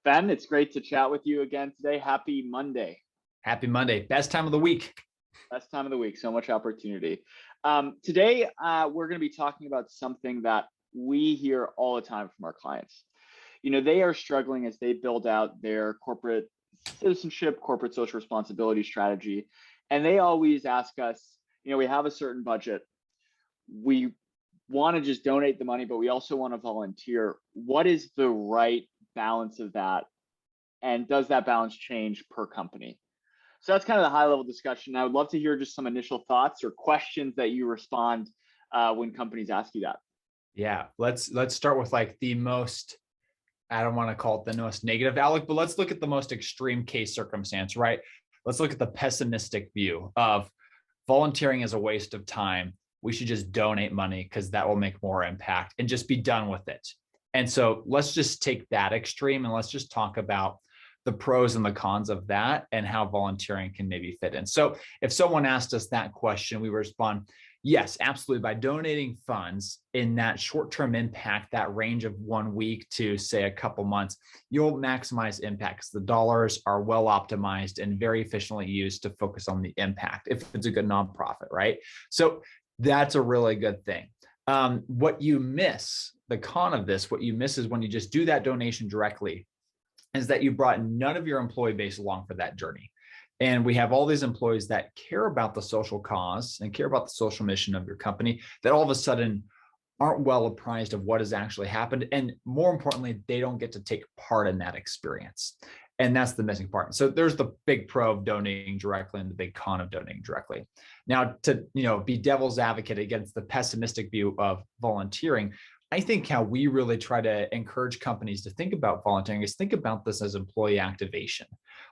Ben, it's great to chat with you again today. Happy Monday. Happy Monday. Best time of the week. Best time of the week. So much opportunity. Today, we're going to be talking about something that we hear all the time from our clients. They are struggling as they build out their corporate citizenship, corporate social responsibility strategy. And they always ask us, we have a certain budget. We want to just donate the money, but we also want to volunteer. What is the right balance of that? And does that balance change per company? So that's kind of the high level discussion. I would love to hear just some initial thoughts or questions that you respond when companies ask you that. Yeah, let's start with like the most, I don't want to call it the most negative, Alec, but let's look at the most extreme case circumstance, right? Let's look at the pessimistic view of volunteering as a waste of time. We should just donate money because that will make more impact and just be done with it. And so let's just take that extreme and let's just talk about the pros and the cons of that and how volunteering can maybe fit in. So if someone asked us that question, we would respond, yes, absolutely. By donating funds in that short-term impact, that range of 1 week to say a couple months, you'll maximize impact because the dollars are well optimized and very efficiently used to focus on the impact if it's a good nonprofit, right? So that's a really good thing. What you miss, the con of this, what you miss is when you just do that donation directly, is that you brought none of your employee base along for that journey. And we have all these employees that care about the social cause and care about the social mission of your company that all of a sudden aren't well apprised of what has actually happened. And more importantly, they don't get to take part in that experience. And that's the missing part. So there's the big pro of donating directly and the big con of donating directly. Now, to be devil's advocate against the pessimistic view of volunteering, I think how we really try to encourage companies to think about volunteering is think about this as employee activation.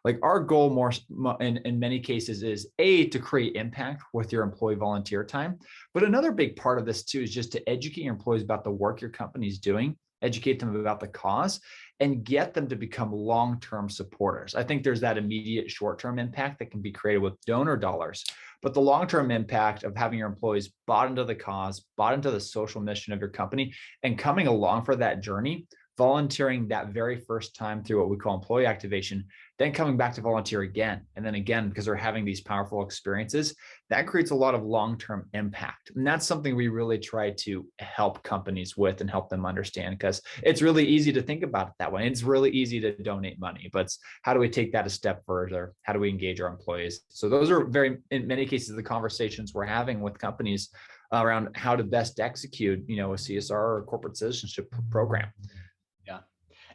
Like our goal more in many cases is to create impact with your employee volunteer time. But another big part of this too is just to educate your employees about the work your company is doing, educate them about the cause, and get them to become long-term supporters. I think there's that immediate short-term impact that can be created with donor dollars, but the long-term impact of having your employees bought into the cause, bought into the social mission of your company, and coming along for that journey, volunteering that very first time through what we call employee activation, then coming back to volunteer again. And then again, because they're having these powerful experiences, that creates a lot of long-term impact. And that's something we really try to help companies with and help them understand, because it's really easy to think about it that way. It's really easy to donate money, but how do we take that a step further? How do we engage our employees? So those are in many cases, the conversations we're having with companies around how to best execute, a CSR or corporate citizenship program. Yeah.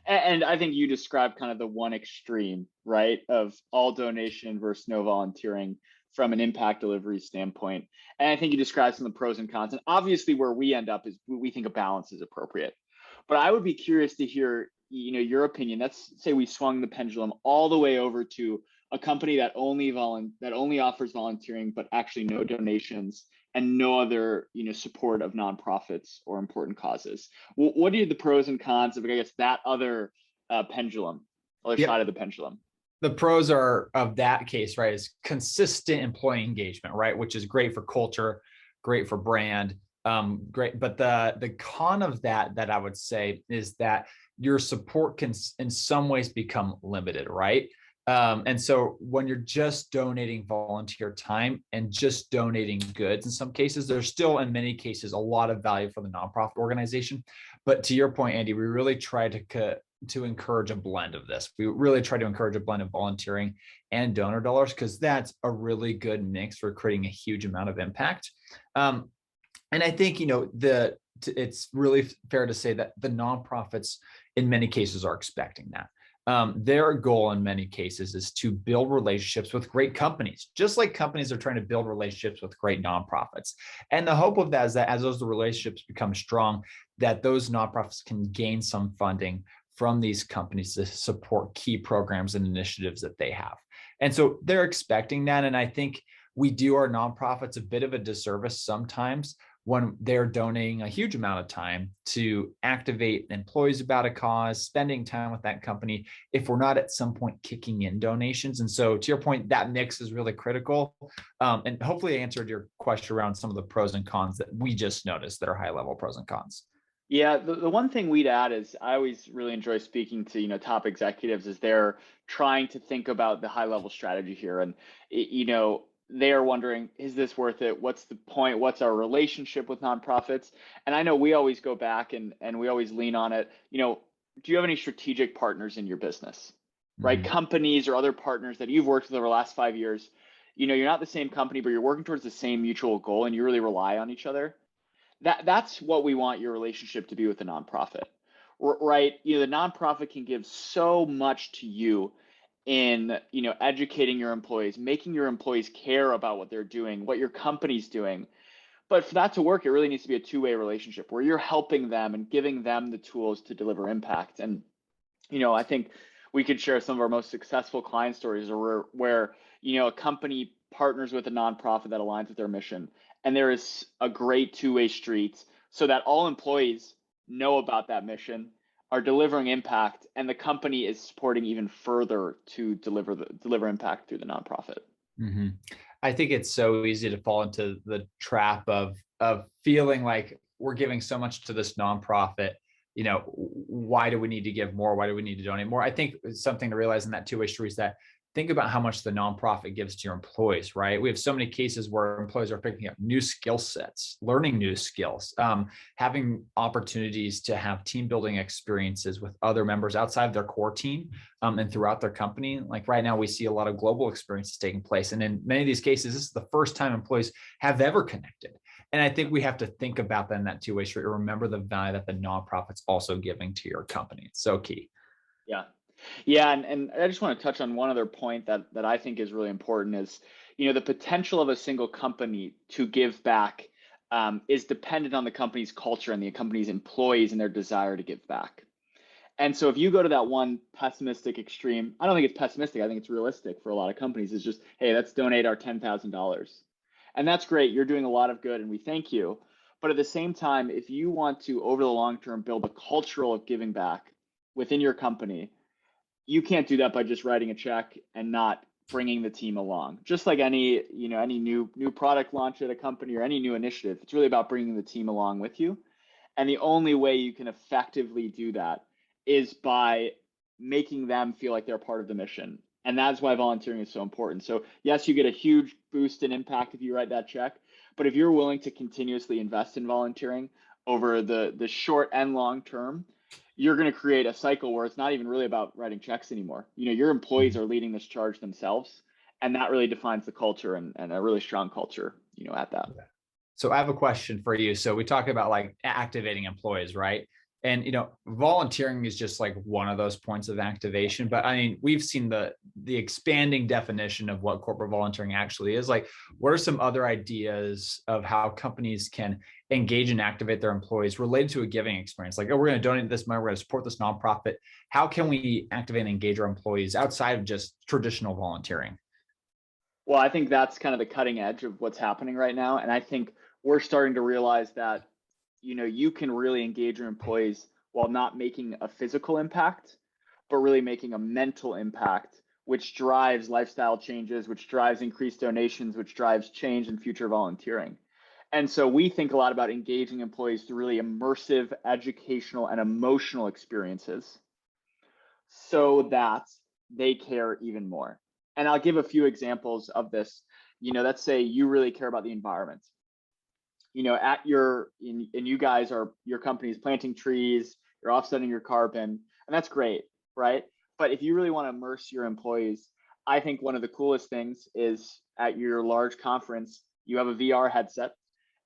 And I think you described kind of the one extreme, right, of all donation versus no volunteering from an impact delivery standpoint. And I think you described some of the pros and cons. And obviously where we end up is we think a balance is appropriate. But I would be curious to hear, your opinion. Let's say we swung the pendulum all the way over to a company that only offers volunteering, but actually no donations and no other, support of nonprofits or important causes. What are the pros and cons of, I guess, that other pendulum, other side of the pendulum? The pros are of that case, right, is consistent employee engagement, right, which is great for culture, great for brand, great. But the con of that I would say is that your support can in some ways become limited, right? And so when you're just donating volunteer time and just donating goods, in some cases, there's still, in many cases, a lot of value for the nonprofit organization. But to your point, Andy, we really try to encourage a blend of this. We really try to encourage a blend of volunteering and donor dollars, because that's a really good mix for creating a huge amount of impact. And I think, it's really fair to say that the nonprofits in many cases are expecting that. Their goal in many cases is to build relationships with great companies, just like companies are trying to build relationships with great nonprofits. And the hope of that is that as those relationships become strong, that those nonprofits can gain some funding from these companies to support key programs and initiatives that they have. And so they're expecting that. And I think we do our nonprofits a bit of a disservice sometimes when they're donating a huge amount of time to activate employees about a cause, spending time with that company, if we're not at some point kicking in donations. And so to your point, that mix is really critical. And hopefully I answered your question around some of the pros and cons that we just noticed that are high level pros and cons. Yeah, the one thing we'd add is I always really enjoy speaking to, top executives as they're trying to think about the high level strategy here. And, they are wondering, is this worth it? What's the point? What's our relationship with nonprofits? And I know we always go back and we always lean on it. Do you have any strategic partners in your business, right? Mhm. Companies or other partners that you've worked with over the last 5 years, you're not the same company, but you're working towards the same mutual goal and you really rely on each other. That's what we want your relationship to be with the nonprofit, right? The nonprofit can give so much to you in educating your employees, making your employees care about what they're doing, what your company's doing. But for that to work, it really needs to be a two-way relationship where you're helping them and giving them the tools to deliver impact. And I think we could share some of our most successful client stories where a company partners with a nonprofit that aligns with their mission, and there is a great two-way street so that all employees know about that mission, are delivering impact, and the company is supporting even further to deliver impact through the nonprofit. Hmm. I think it's so easy to fall into the trap of feeling like we're giving so much to this nonprofit. Why do we need to give more? Why do we need to donate more? I think it's something to realize in that two-way street is that think about how much the nonprofit gives to your employees, right? We have so many cases where employees are picking up new skill sets, learning new skills, having opportunities to have team building experiences with other members outside of their core team, and throughout their company. Like right now, we see a lot of global experiences taking place. And in many of these cases, this is the first time employees have ever connected. And I think we have to think about that in that two-way street. Remember the value that the nonprofit's also giving to your company. It's so key. Yeah. Yeah, and I just want to touch on one other point that I think is really important is, the potential of a single company to give back is dependent on the company's culture and the company's employees and their desire to give back. And so if you go to that one pessimistic extreme, I don't think it's pessimistic. I think it's realistic for a lot of companies. It's just, hey, let's donate our $10,000. And that's great. You're doing a lot of good and we thank you. But at the same time, if you want to, over the long term, build a culture of giving back within your company, you can't do that by just writing a check and not bringing the team along. Just like any new product launch at a company or any new initiative, it's really about bringing the team along with you. And the only way you can effectively do that is by making them feel like they're part of the mission. And that's why volunteering is so important. So yes, you get a huge boost in impact if you write that check, but if you're willing to continuously invest in volunteering over the short and long term, you're going to create a cycle where it's not even really about writing checks anymore. Your employees are leading this charge themselves, and that really defines the culture and a really strong culture, at that. So I have a question for you. So we talk about like activating employees, right? And volunteering is just like one of those points of activation. But I mean, we've seen the expanding definition of what corporate volunteering actually is. Like, what are some other ideas of how companies can engage and activate their employees related to a giving experience? Like, oh, we're going to donate this money, we're going to support this nonprofit. How can we activate and engage our employees outside of just traditional volunteering? Well, I think that's kind of the cutting edge of what's happening right now. And I think we're starting to realize that, you can really engage your employees while not making a physical impact, but really making a mental impact, which drives lifestyle changes, which drives increased donations, which drives change in future volunteering. And so we think a lot about engaging employees through really immersive educational and emotional experiences so that they care even more. And I'll give a few examples of this. Let's say you really care about the environment. At and you guys are, your company is planting trees, you're offsetting your carbon, and that's great, right? But if you really want to immerse your employees, I think one of the coolest things is at your large conference, you have a VR headset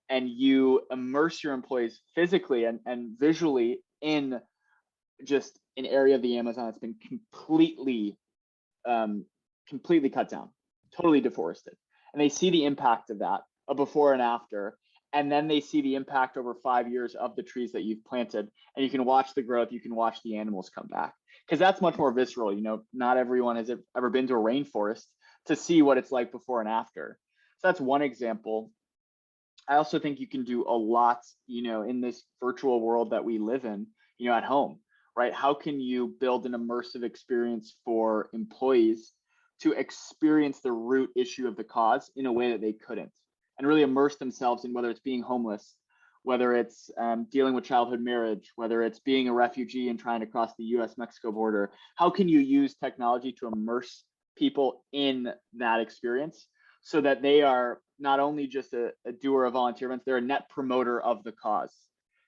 and you immerse your employees physically and visually in just an area of the Amazon that's been um, completely cut down, totally deforested. And they see the impact of that, a before and after. And then they see the impact over 5 years of the trees that you've planted. And you can watch the growth, you can watch the animals come back. Because that's much more visceral. Not everyone has ever been to a rainforest to see what it's like before and after. So that's one example. I also think you can do a lot, in this virtual world that we live in, at home, right? How can you build an immersive experience for employees to experience the root issue of the cause in a way that they couldn't, and really immerse themselves in whether it's being homeless, whether it's dealing with childhood marriage, whether it's being a refugee and trying to cross the US-Mexico border. How can you use technology to immerse people in that experience so that they are not only just a doer of volunteer events, they're a net promoter of the cause?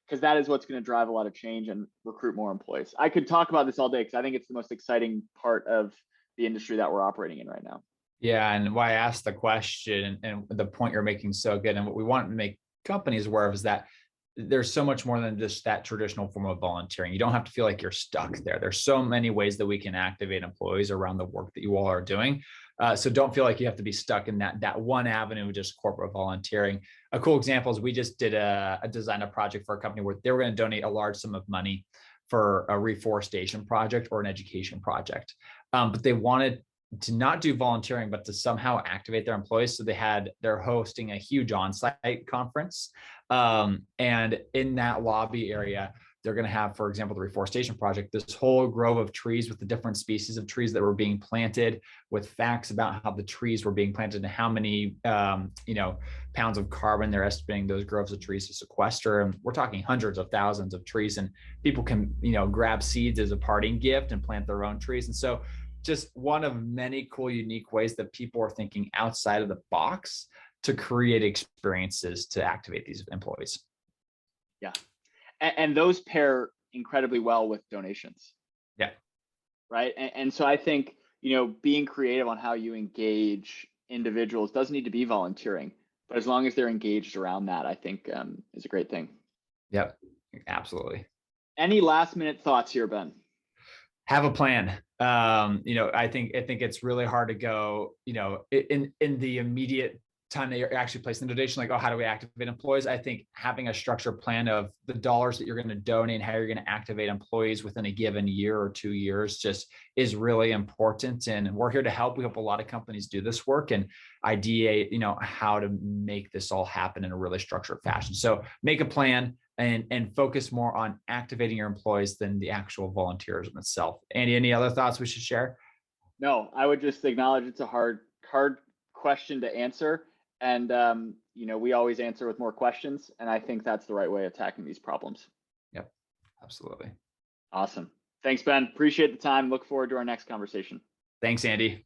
Because that is what's going to drive a lot of change and recruit more employees. I could talk about this all day because I think it's the most exciting part of the industry that we're operating in right now. Yeah, and why I asked the question and the point you're making so good, and what we want to make companies aware of is that there's so much more than just that traditional form of volunteering. You don't have to feel like you're stuck there. There's so many ways that we can activate employees around the work that you all are doing. So don't feel like you have to be stuck in that one avenue, just corporate volunteering. A cool example is we just did a design a project for a company where they were going to donate a large sum of money for a reforestation project or an education project. But they wanted to not do volunteering, but to somehow activate their employees. So they're hosting a huge on-site conference. And in that lobby area, they're going to have, for example, the reforestation project, this whole grove of trees with the different species of trees that were being planted, with facts about how the trees were being planted and how many, pounds of carbon they're estimating those groves of trees to sequester. And we're talking hundreds of thousands of trees, and people can, grab seeds as a parting gift and plant their own trees. And so just one of many cool, unique ways that people are thinking outside of the box to create experiences to activate these employees. Yeah. And those pair incredibly well with donations. Yeah. Right. And so I think, being creative on how you engage individuals doesn't need to be volunteering, but as long as they're engaged around that, I think is a great thing. Yep. Absolutely. Any last minute thoughts here, Ben? Have a plan. I think it's really hard to go, in the immediate time that you're actually placing the donation, like, oh, how do we activate employees? I think having a structured plan of the dollars that you're going to donate and how you're going to activate employees within a given year or 2 years just is really important. And we're here to help. We hope a lot of companies do this work and ideate, how to make this all happen in a really structured fashion. So make a plan and focus more on activating your employees than the actual volunteerism itself. Andy, any other thoughts we should share? No, I would just acknowledge it's a hard question to answer. And, we always answer with more questions. And I think that's the right way of attacking these problems. Yep, absolutely. Awesome. Thanks, Ben. Appreciate the time. Look forward to our next conversation. Thanks, Andy.